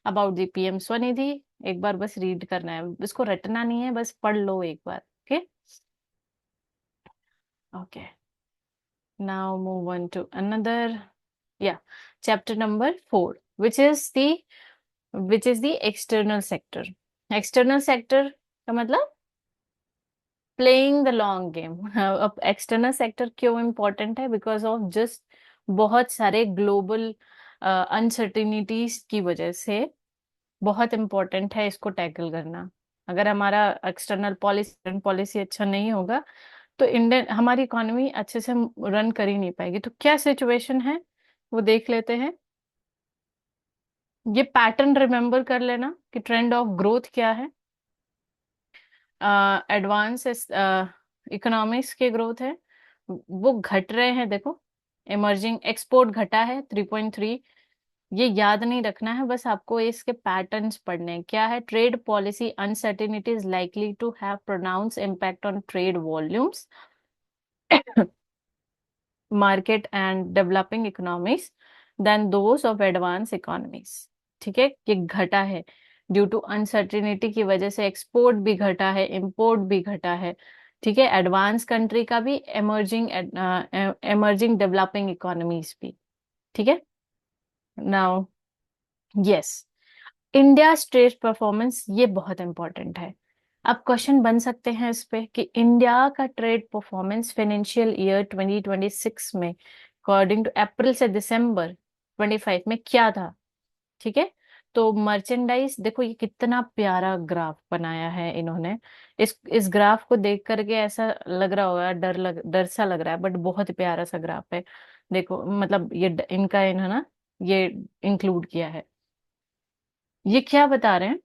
about the PM Svanidhi. एक बार बस रीड करना है, इसको रटना नहीं है, बस पढ़ लो एक बार। Okay okay, now move on to another, या chapter number 4, which is the external sector। External sector का मतलब प्लेइंग द लॉन्ग गेम। अब एक्सटर्नल सेक्टर क्यों इम्पोर्टेंट है, बिकॉज ऑफ जस्ट बहुत सारे ग्लोबल अनसर्टिनिटीज की वजह से बहुत इंपॉर्टेंट है इसको टैकल करना। अगर हमारा एक्सटर्नल पॉलिसी पॉलिसी अच्छा नहीं होगा तो इंडियन हमारी इकोनॉमी अच्छे से रन कर ही नहीं पाएगी। तो क्या सिचुएशन है वो देख लेते हैं। ये पैटर्न रिमेम्बर कर लेना कि ट्रेंड ऑफ ग्रोथ क्या है। एडवांस इकोनॉमिक्स के ग्रोथ है वो घट रहे हैं, देखो। इमर्जिंग एक्सपोर्ट घटा है 3.3। ये याद नहीं रखना है, बस आपको इसके पैटर्न्स पढ़ने हैं। क्या है? Trade policy uncertainty is likely to have pronounce impact on trade volumes, market and developing economies then those of advance economies. ठीक है, ये घटा है ड्यू टू अनसर्टेनिटी की वजह से। एक्सपोर्ट भी घटा है, इंपोर्ट भी घटा है। ठीक है, एडवांस कंट्री का भी, एमर्जिंग डेवलपिंग इकोनॉमीज भी। ठीक है। Now yes, India trade performance, ये बहुत इंपॉर्टेंट है। अब क्वेश्चन बन सकते हैं इस पे कि इंडिया का ट्रेड परफॉर्मेंस फाइनेंशियल ईयर 2026 में अकॉर्डिंग टू अप्रैल से दिसंबर 25 में क्या था। ठीक है, तो मर्चेंडाइज, देखो ये कितना प्यारा ग्राफ बनाया है इन्होंने। इस ग्राफ को देख करके ऐसा लग रहा होगा, डर सा लग रहा है, बट बहुत प्यारा सा ग्राफ है। देखो मतलब ये इनका इन्होंने ना ये इंक्लूड किया है। ये क्या बता रहे हैं?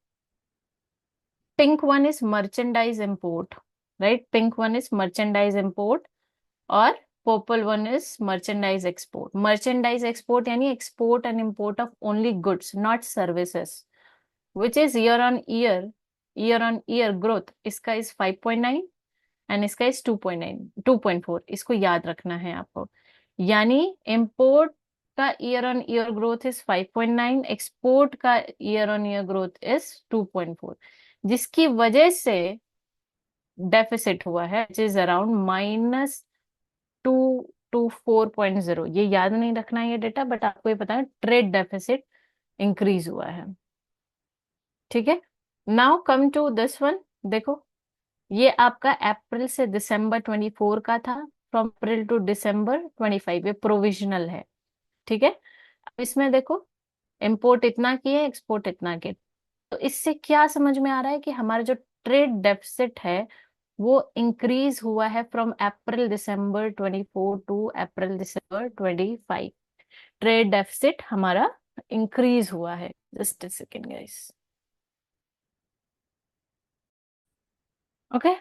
Pink one is merchandise import, right? Pink one is merchandise import और purple one is merchandise export. Merchandise export यानी export and import of only goods not services, which is year on year growth. इसका is 5.9 and इसका is 2.9 2.4। इसको याद रखना है आपको। यानी इंपोर्ट का year on year growth is 5.9, export का year on year growth is 2.4, जिसकी वजह से डेफिसिट हुआ है, विच इज अराउंड -2 to 4.0। ये याद नहीं रखना है ये डेटा, बट आपको ये पता है ट्रेड डेफिसिट इंक्रीज हुआ है। ठीक है, now come to this one. देखो ये आपका अप्रैल से दिसंबर 24 का था, फ्रॉम अप्रैल टू दिसंबर 25, ये प्रोविजनल है। ठीक है, अब इसमें देखो इंपोर्ट इतना किए, एक्सपोर्ट इतना किए। तो इससे क्या समझ में आ रहा है कि हमारा जो ट्रेड डेफिसिट है वो इंक्रीज हुआ है from April December 24 to April December 25। Trade deficit हमारा इंक्रीज हुआ है। Just a second guys. Okay,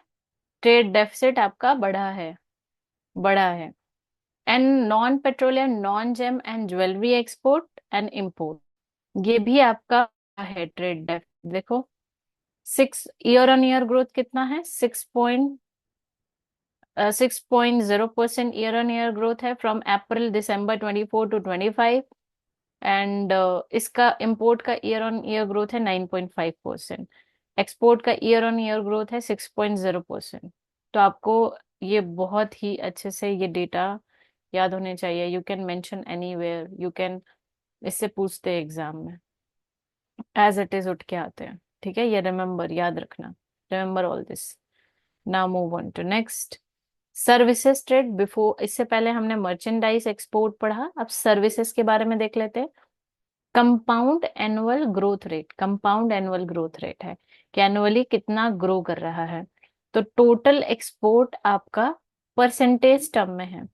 trade deficit आपका बढ़ा है। And non petroleum, non gem and jewellery export and import, ये भी आपका है ट्रेड डेफिसिट। देखो 6 ईयर ऑन ईयर ग्रोथ कितना है? 6.0% ईयर ऑन ईयर ग्रोथ है from April December 24 to 25। And इसका इंपोर्ट का ईयर ऑन ईयर ग्रोथ है 9.5%। एक्सपोर्ट का ईयर ऑन ईयर ग्रोथ है 6.0%। तो आपको ये बहुत ही अच्छे से ये डेटा याद होने चाहिए। You can mention anywhere, you can, इससे पूछते हैं एग्जाम में, एज इट इज उठ के आते हैं। ठीक है, ये रिमेम्बर, याद रखना, remember all this. Now move on to next. Services trade. Before, इससे पहले हमने मर्चेंडाइज एक्सपोर्ट पढ़ा, अब सर्विसेज के बारे में देख लेते हैं। Compound annual growth rate, compound annual growth rate है कि एनुअली कितना ग्रो कर रहा है। तो टोटल एक्सपोर्ट आपका परसेंटेज टर्म में है,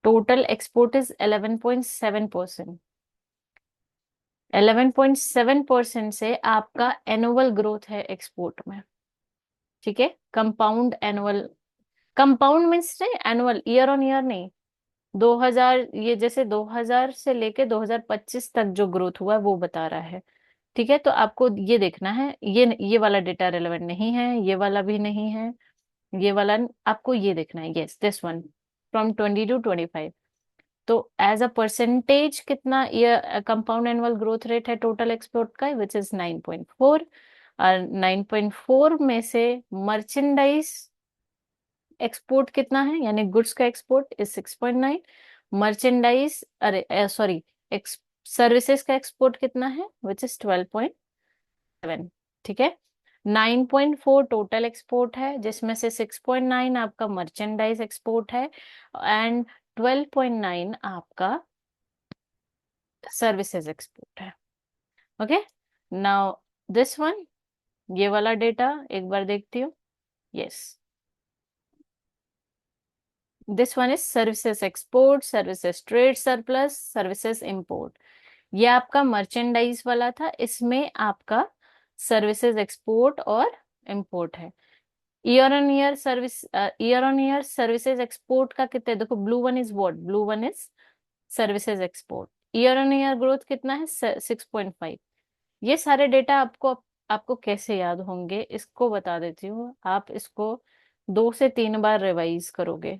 टोटल एक्सपोर्ट इज 11.7%। 11.7% से आपका एनुअल ग्रोथ है एक्सपोर्ट में। ठीक है, compound annual, compound means annual, year on year नहीं। 2000, ये जैसे 2000 से लेके 2025 तक जो ग्रोथ हुआ है वो बता रहा है। ठीक है, तो आपको ये देखना है, ये वाला डेटा रेलेवेंट नहीं है, ये वाला भी नहीं है, ये वाला आपको ये देखना है। Yes, this one from 20 to 25। तो एज अ परसेंटेज कितना ये कंपाउंड एनुअल ग्रोथ रेट है टोटल एक्सपोर्ट का, विच इज 9.4। और 9.4 में से मर्चेंडाइज एक्सपोर्ट कितना है, यानी गुड्स का एक्सपोर्ट इज 6.9। मर्चेंडाइज, अरे सॉरी, सर्विसेज का एक्सपोर्ट कितना है, विच इज 12.7। ठीक है, 9.4 टोटल एक्सपोर्ट है, जिसमें से 6.9 आपका मर्चेंडाइज एक्सपोर्ट है एंड 12.9 आपका सर्विसेज एक्सपोर्ट है। ओके, नाउ दिस वन, ये वाला डेटा एक बार देखती हूँ। Yes, this one is services export, services trade surplus, services import. ये आपका मर्चेंडाइज वाला था, इसमें आपका सर्विसेज एक्सपोर्ट और इंपोर्ट है। Year on year services export का कितना है, देखो blue one is what, blue one is services export. Year on year growth कितना है, 6.5। ये सारे डेटा आपको कैसे याद होंगे इसको बता देती हूँ। आप इसको 2 से 3 बार रिवाइज करोगे।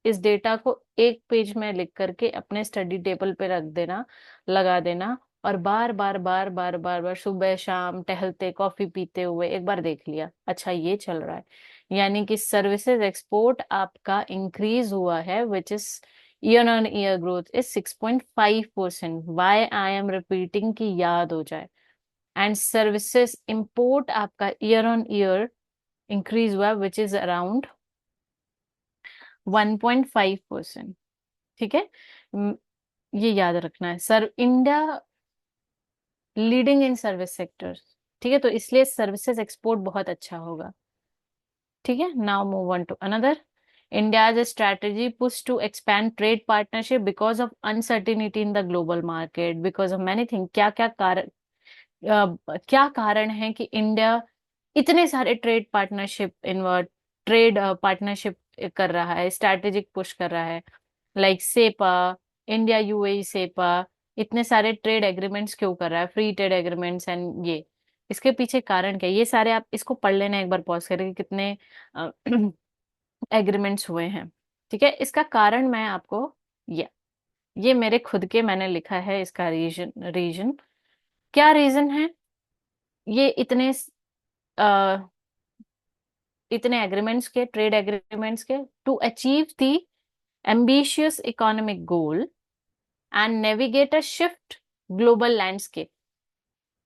इस डेटा को एक पेज में लिख करके अपने स्टडी टेबल पे रख देना, लगा देना, और बार बार बार बार बार बार सुबह शाम टहलते कॉफी पीते हुए एक बार देख लिया, अच्छा ये चल रहा है। यानी कि सर्विसेज एक्सपोर्ट आपका इंक्रीज हुआ है, which is year on year growth is 6.5%। Why I am repeating कि याद हो जाए। एंड सर्विसेज इंपोर्ट आपका ईयर ऑन ईयर इंक्रीज हुआ, विच इज अराउंड 1.5%। ठीक है। ये याद रखना है sir, India leading in service sector. ठीक है, तो इसलिए सर्विसेज एक्सपोर्ट बहुत अच्छा होगा। ठीक है, now move on to another. India's strategy push to expand trade partnership because of uncertainty in the global market, because of many things। क्या कारण है कि इंडिया इतने सारे ट्रेड पार्टनरशिप कर रहा है, स्ट्रैटेजिक पुश कर रहा है, like CEPA, India UAE CEPA, इतने सारे ट्रेड एग्रीमेंट्स क्यों कर रहा है, फ्री ट्रेड एग्रीमेंट्स एंड ये, इसके पीछे कारण क्या है? ये सारे आप इसको पढ़ लेना एक बार पॉज करके, कितने एग्रीमेंट्स हुए हैं। ठीक है, इसका कारण मैं आपको, ये ये मेरे खुद के मैंने लिखा है इसका रीजन। रीजन क्या रीजन है? ये अ, इतने एग्रीमेंट्स के, ट्रेड एग्रीमेंट्स के, to achieve the ambitious economic goal and navigate a shift global landscape.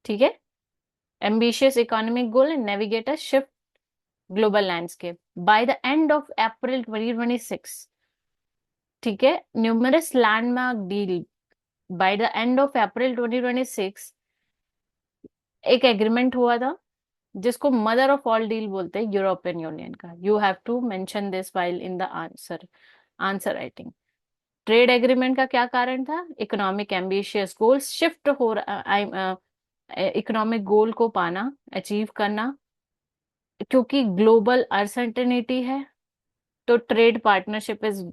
ठीक है, ambitious economic goal and navigate a shift global landscape by the end of April 2026। ठीक है, numerous landmark deal by the end of April 2026। एक agreement हुआ था जिसको mother of all deal बोलते हैं, यूरोपियन यूनियन का। You have to mention this while in the answer writing. Trade agreement का क्या कारण था? इकोनॉमिक एम्बिशियस गोल्स शिफ्ट हो रहा, इकोनॉमिक गोल को पाना, अचीव करना, क्योंकि ग्लोबल अनसर्टेनिटी है, तो ट्रेड पार्टनरशिप इज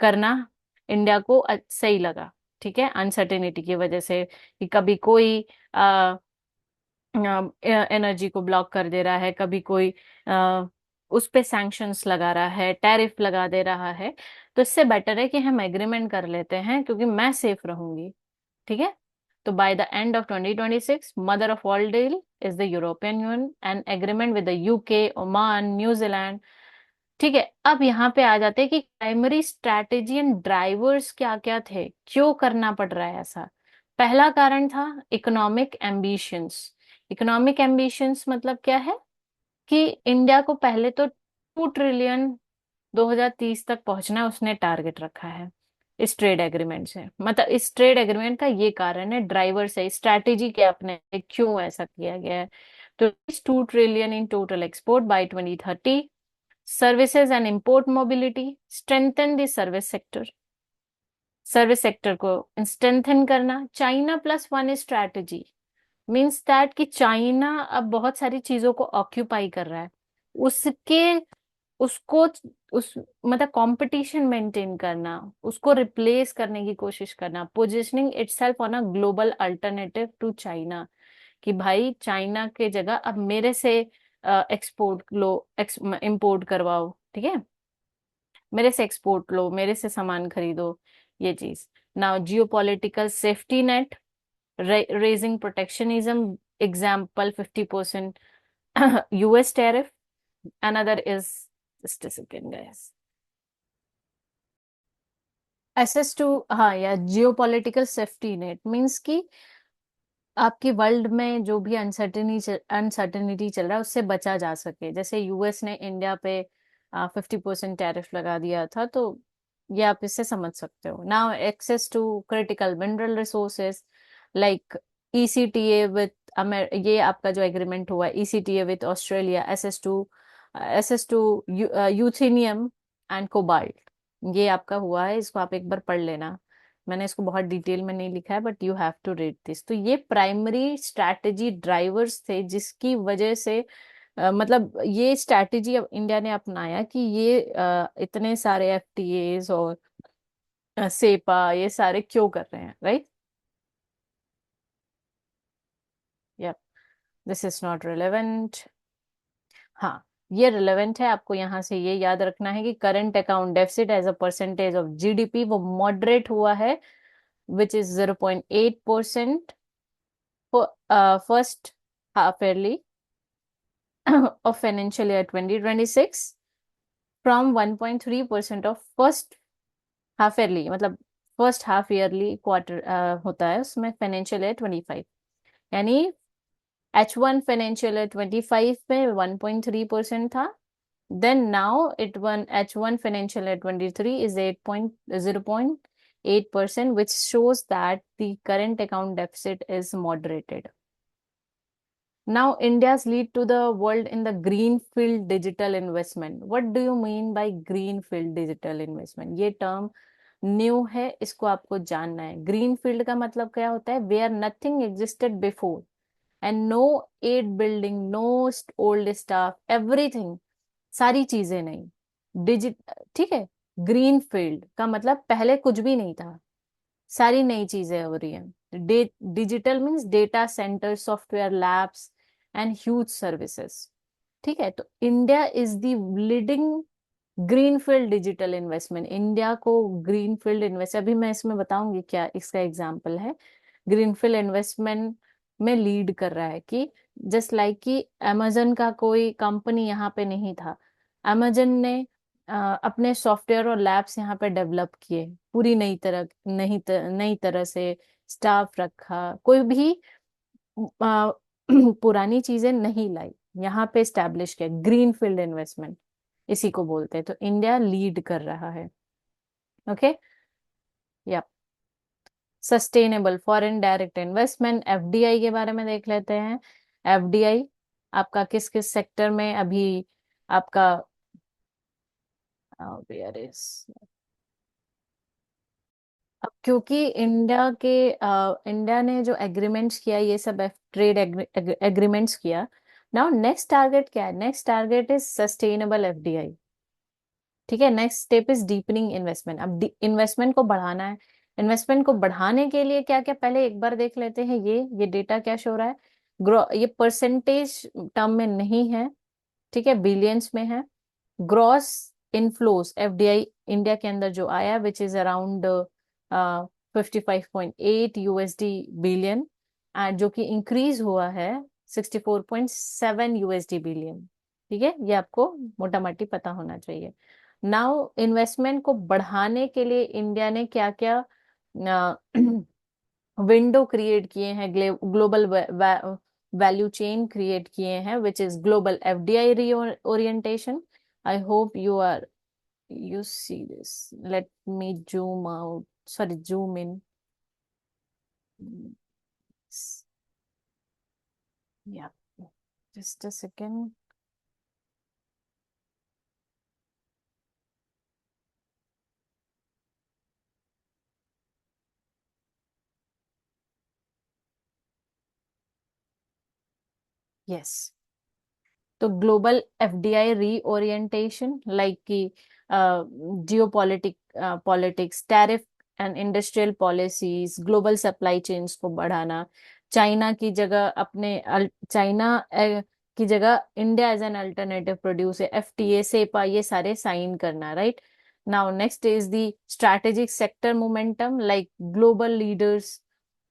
करना इंडिया को सही लगा। ठीक है, अनसर्टेनिटी की वजह से कि कभी कोई एनर्जी को ब्लॉक कर दे रहा है, कभी कोई उस पे सैंक्शंस लगा रहा है, टैरिफ लगा दे रहा है, तो इससे बेटर है कि हम एग्रीमेंट कर लेते हैं क्योंकि मैं सेफ रहूंगी। ठीक है, तो bye the end of 2026 mother of all deal is the European union and agreement with the UK, Oman, New Zealand. ठीक है, अब यहाँ पे आ जाते हैं कि प्राइमरी स्ट्रैटेजी एंड ड्राइवर्स क्या क्या थे, क्यों करना पड़ रहा है ऐसा। पहला कारण था इकोनॉमिक एम्बिशंस। इकोनॉमिक एम्बिशंस मतलब क्या है कि इंडिया को पहले तो 2 ट्रिलियन 2030 तक पहुंचना है, उसने टारगेट रखा है इस ट्रेड एग्रीमेंट से। मतलब इस ट्रेड एग्रीमेंट का ये कारण है, ड्राइवर है, स्ट्रैटेजी क्या अपने, क्यों ऐसा किया गया है। तो 2 trillion in total export bye 2030। Services and import mobility, strengthen the service sector, service sector को स्ट्रेंथन करना। China plus one strategy means that कि चाइना अब बहुत सारी चीजों को ऑक्यूपाई कर रहा है, उसके उसको उस मतलब कंपटीशन मेंटेन करना, उसको रिप्लेस करने की कोशिश करना, positioning itself on a global alternative to China, कि भाई चाइना के जगह अब मेरे से एक्सपोर्ट लो, इंपोर्ट करवाओ। ठीक है, मेरे से एक्सपोर्ट लो, मेरे से सामान खरीदो, ये चीज। Now geopolitical safety net, raising protectionism, example 50% US tariff. Another is, just a second guys, access to, हाँ, या जियोपॉलिटिकल सेफ्टी नेट मीन्स कि आपकी वर्ल्ड में जो भी अनसर्टेनिटी चल रहा है उससे बचा जा सके। जैसे यूएस ने इंडिया पे 50% टैरिफ लगा दिया था, तो ये आप इससे समझ सकते हो। Now access to critical mineral resources like ECTA with ये आपका जो एग्रीमेंट हुआ, ECTA with Australia, SS2 ruthenium and cobalt, ये आपका हुआ है। इसको आप एक बार पढ़ लेना, मैंने इसको बहुत डिटेल में नहीं लिखा है, but you have to read this. तो ये प्राइमरी स्ट्रैटेजी ड्राइवर्स थे जिसकी वजह से मतलब ये स्ट्रैटेजी अब इंडिया ने अपनाया कि ये इतने सारे FTAs और सेपा ये सारे क्यों कर रहे हैं, right? Yup, this is not relevant. हाँ, ये रिलेवेंट है, आपको यहाँ से ये याद रखना है कि current account deficit as a percentage of GDP वो मॉडरेट हुआ है, which is 0.8% first half yearly of financial year 2026 from 1.3% ऑफ फर्स्ट हाफ ईयरली, मतलब फर्स्ट हाफ ईयरली क्वार्टर होता है उसमें फाइनेंशियल ईयर 25, यानी H1 फाइनेंशियल ईयर 25 में 1.3% था। Then now H1 financial year 23 is 0.8%, which shows that the current account deficit is moderated. Now India's lead to the world in the greenfield digital investment. What do you mean by greenfield digital investment? ये term new है, इसको आपको जानना है। Greenfield का मतलब क्या होता है? Where nothing existed before and no ad building, no old staff, everything, सारी चीजें नहीं, डिजिट, ठीक है। ग्रीन फील्ड का मतलब पहले कुछ भी नहीं था, सारी नई चीजें हो रही हैं। Digital means data centre, software, labs and huge services, ठीक है। तो India is the leading greenfield digital investment. India को ग्रीनफील्ड इन्वेस्ट, अभी मैं इसमें बताऊंगी क्या इसका एग्जांपल है। ग्रीनफील्ड इन्वेस्टमेंट में लीड कर रहा है कि जस्ट लाइक कि अमेजन का कोई कंपनी यहाँ पे नहीं था, अमेजन ने अपने सॉफ्टवेयर और लैब्स यहाँ पे डेवलप किए, पूरी नई तरह से स्टाफ रखा, कोई भी अ, पुरानी चीजें नहीं लाई, यहाँ पे स्टैब्लिश किया। ग्रीनफील्ड इन्वेस्टमेंट इसी को बोलते हैं। तो इंडिया लीड कर रहा है। ओके, या sustainable foreign direct investment, FDI के बारे में देख लेते हैं। FDI आपका किस किस सेक्टर में अभी आपका वेयर इज, अब क्योंकि इंडिया ने जो एग्रीमेंट्स किया, ये सब ट्रेड एग्रीमेंट्स किया, नाउ नेक्स्ट टारगेट क्या है? Next target is sustainable FDI, ठीक है। Next step is deepening investment. अब इन्वेस्टमेंट को बढ़ाना है। इन्वेस्टमेंट को बढ़ाने के लिए क्या क्या, पहले एक बार देख लेते हैं ये डेटा क्या शो रहा है। ये परसेंटेज टर्म में नहीं है, ठीक है, बिलियंस में है। ग्रॉस इनफ्लोस FDI इंडिया के अंदर जो आया, विच इज अराउंड 55.8 बिलियन, जो कि इंक्रीज हुआ है 64.7 बिलियन, ठीक है। ये आपको मोटा मोटी पता होना चाहिए। नाउ इन्वेस्टमेंट को बढ़ाने के लिए इंडिया ने क्या क्या विंडो क्रिएट किए हैं, ग्लोबल वैल्यू चेन क्रिएट किए हैं, which is global FDI reorientation. I hope you see this. Let me zoom out, sorry, zoom in. Yeah, just a second. Yes. तो ग्लोबल FDI रीओरिएंटेशन लाइक कि politics, tariff and industrial policies, global supply chains को बढ़ाना, China की जगह की जगह India as an alternative producer, FTA, CEPA, ये सारे साइन करना, right. Now next is the strategic sector momentum, like global leaders,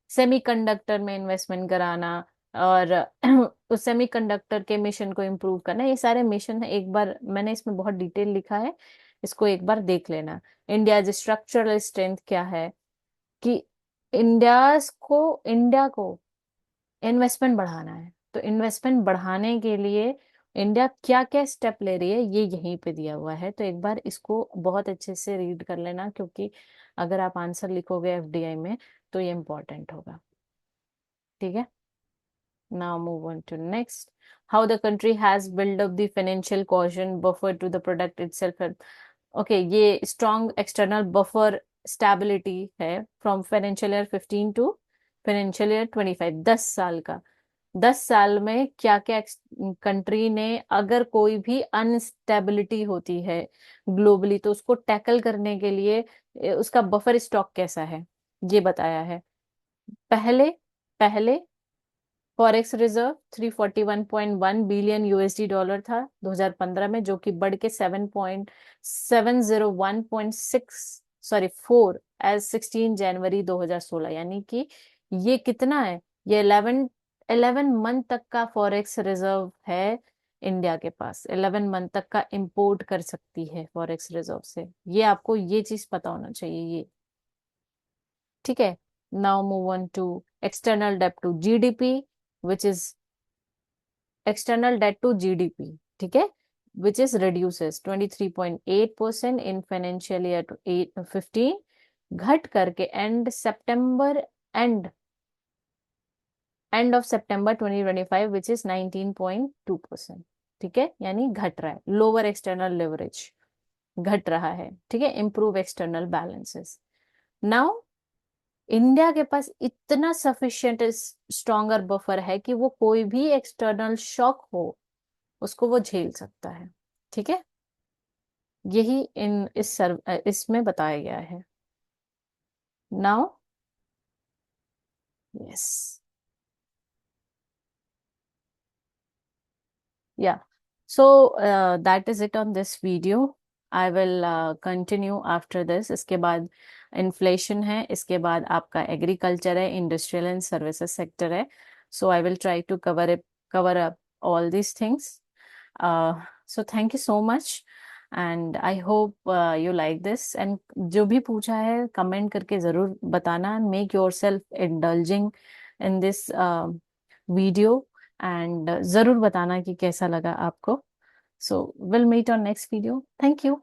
semiconductor में इन्वेस्टमेंट कराना, और उस सेमीकंडक्टर के मिशन को इम्प्रूव करना। ये सारे मिशन है, एक बार मैंने इसमें बहुत डिटेल लिखा है, इसको एक बार देख लेना। इंडिया स्ट्रक्चरल स्ट्रेंथ क्या है कि इंडिया को इन्वेस्टमेंट बढ़ाना है। तो इन्वेस्टमेंट बढ़ाने के लिए इंडिया क्या क्या स्टेप ले रही है, ये यहीं पे दिया हुआ है। तो एक बार इसको बहुत अच्छे से रीड कर लेना, क्योंकि अगर आप आंसर लिखोगे FDI में तो ये इम्पोर्टेंट होगा। ठीक है, now move on to next. How the country has built up the financial caution buffer to the product itself. Okay, ये स्ट्रॉन्ग एक्सटर्नल बफर स्टेबिलिटी है from financial year 15 to financial year 25, 10 साल का। 10 साल में क्या क्या कंट्री ने, अगर कोई भी अनस्टेबिलिटी होती है ग्लोबली, तो उसको टैकल करने के लिए उसका बफर स्टॉक कैसा है, ये बताया है। पहले पहले फॉरेक्स रिजर्व 341.1 बिलियन USD था 2015 में, जो कि बढ़ के 7.701.6 सॉरी 4 एज 16 जनवरी 2016, यानी कि ये कितना है, ये 11 मंथ तक का फॉरेक्स रिजर्व है इंडिया के पास। 11 मंथ तक का इंपोर्ट कर सकती है फॉरेक्स रिजर्व से। ये आपको ये चीज पता होना चाहिए ये, ठीक है। Now move on to external डेब्ट to GDP, which is external debt to GDP, ठीक है, which is reduces 23.8% in financial year to 15, घट करके end of September 2025 which is 19.2%, ठीक है, यानी घट रहा है। लोअर एक्सटर्नल लेवरेज घट रहा है, ठीक है। Improve external balances. Now India के पास इतना सफिशिएंट स्ट्रॉन्गर बफर है कि वो कोई भी एक्सटर्नल शॉक हो उसको वो झेल सकता है, ठीक है। यही इसमें बताया गया है। नाउ यस, या so that is it on this video. I will continue after this. इसके बाद इन्फ्लेशन है, इसके बाद आपका एग्रीकल्चर है, इंडस्ट्रियल एंड सर्विसेज सेक्टर है। So I will try to cover up all these things. So thank you so much and I hope you like this. And जो भी पूछा है कमेंट करके जरूर बताना। Make yourself indulging in this video and जरूर बताना कि कैसा लगा आपको। So will meet on next video. Thank you.